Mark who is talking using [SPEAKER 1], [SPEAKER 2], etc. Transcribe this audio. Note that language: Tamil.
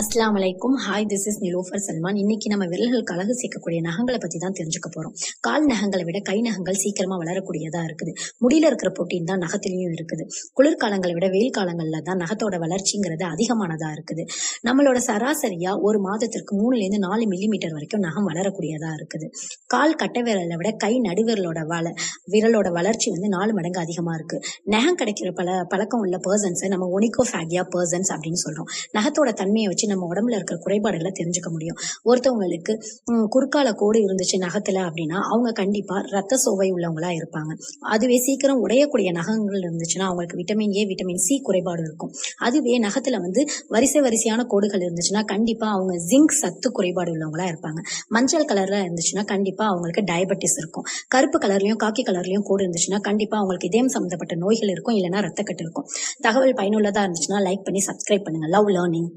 [SPEAKER 1] அஸ்ஸலாமு அலைக்கும். Hi, this is Nilofar Salman. இன்னைக்கு நம்ம விரல்களுக்கு அழகு சேர்க்கக்கூடிய நகங்களை பத்தி தான் தெரிஞ்சுக்க போறோம். கால் நகங்களை விட கை நகங்கள் சீக்கிரமா வளரக்கூடியதா இருக்குது. முடியில இருக்கிற புரோட்டீன் தான் நகத்திலையும் இருக்குது. குளிர்காலங்களை விட வெயில் காலங்கள்ல தான் நகத்தோட வளர்ச்சிங்கிறது அதிகமானதா இருக்குது. நம்மளோட சராசரியா ஒரு மாதத்திற்கு 3 to 4 மில்லிமீட்டர் வரைக்கும் நகம் வளரக்கூடியதா இருக்குது. கால் கட்டை விரலை விட கை நடுவிரலோட விரலோட வளர்ச்சி 4 மடங்கு அதிகமா இருக்கு. நகம் கிடைக்கிற பழக்கம் உள்ள பர்சன்ஸை நம்ம ஒனிகோஃபேகியா பர்சன்ஸ் அப்படின்னு சொல்றோம். நகத்தோட தன்மையை வச்சு நம்ம உடம்புல இருக்கிற குறைபாடுகளை தெரிஞ்சுக்க முடியும். ஒருத்தவங்களுக்கு குறுக்கால கோடு இருந்துச்சு நகத்துல அப்படின்னா அவங்க கண்டிப்பா ரத்த சோகை உள்ளவங்களா இருப்பாங்க. அதுவே சீக்கிரம் உடையக்கூடிய நகங்கள் இருந்துச்சுன்னா அவங்களுக்கு விட்டமின் ஏ, விட்டமின் சி குறைபாடு இருக்கும். அதுவே நகத்துல வரிசையான கோடுகள் இருந்துச்சுன்னா கண்டிப்பா அவங்க ஜிங்க் சத்து குறைபாடு உள்ளவங்களா இருப்பாங்க. மஞ்சள் கலர்ல இருந்துச்சுன்னா கண்டிப்பா அவங்களுக்கு டயபெட்டிஸ் இருக்கும். கருப்பு கலர்லயும் காக்கி கலர்லயும் கோடு இருந்துச்சுன்னா கண்டிப்பா அவங்களுக்கு இதயம் சம்பந்தப்பட்ட நோய்கள் இருக்கும், இல்லைன்னா ரத்தக்கட்டு இருக்கும். தகவல் பயனுள்ளதா இருந்துச்சுன்னா லைக் பண்ணி சப்ஸ்கிரைப் பண்ணுங்க. Love learning.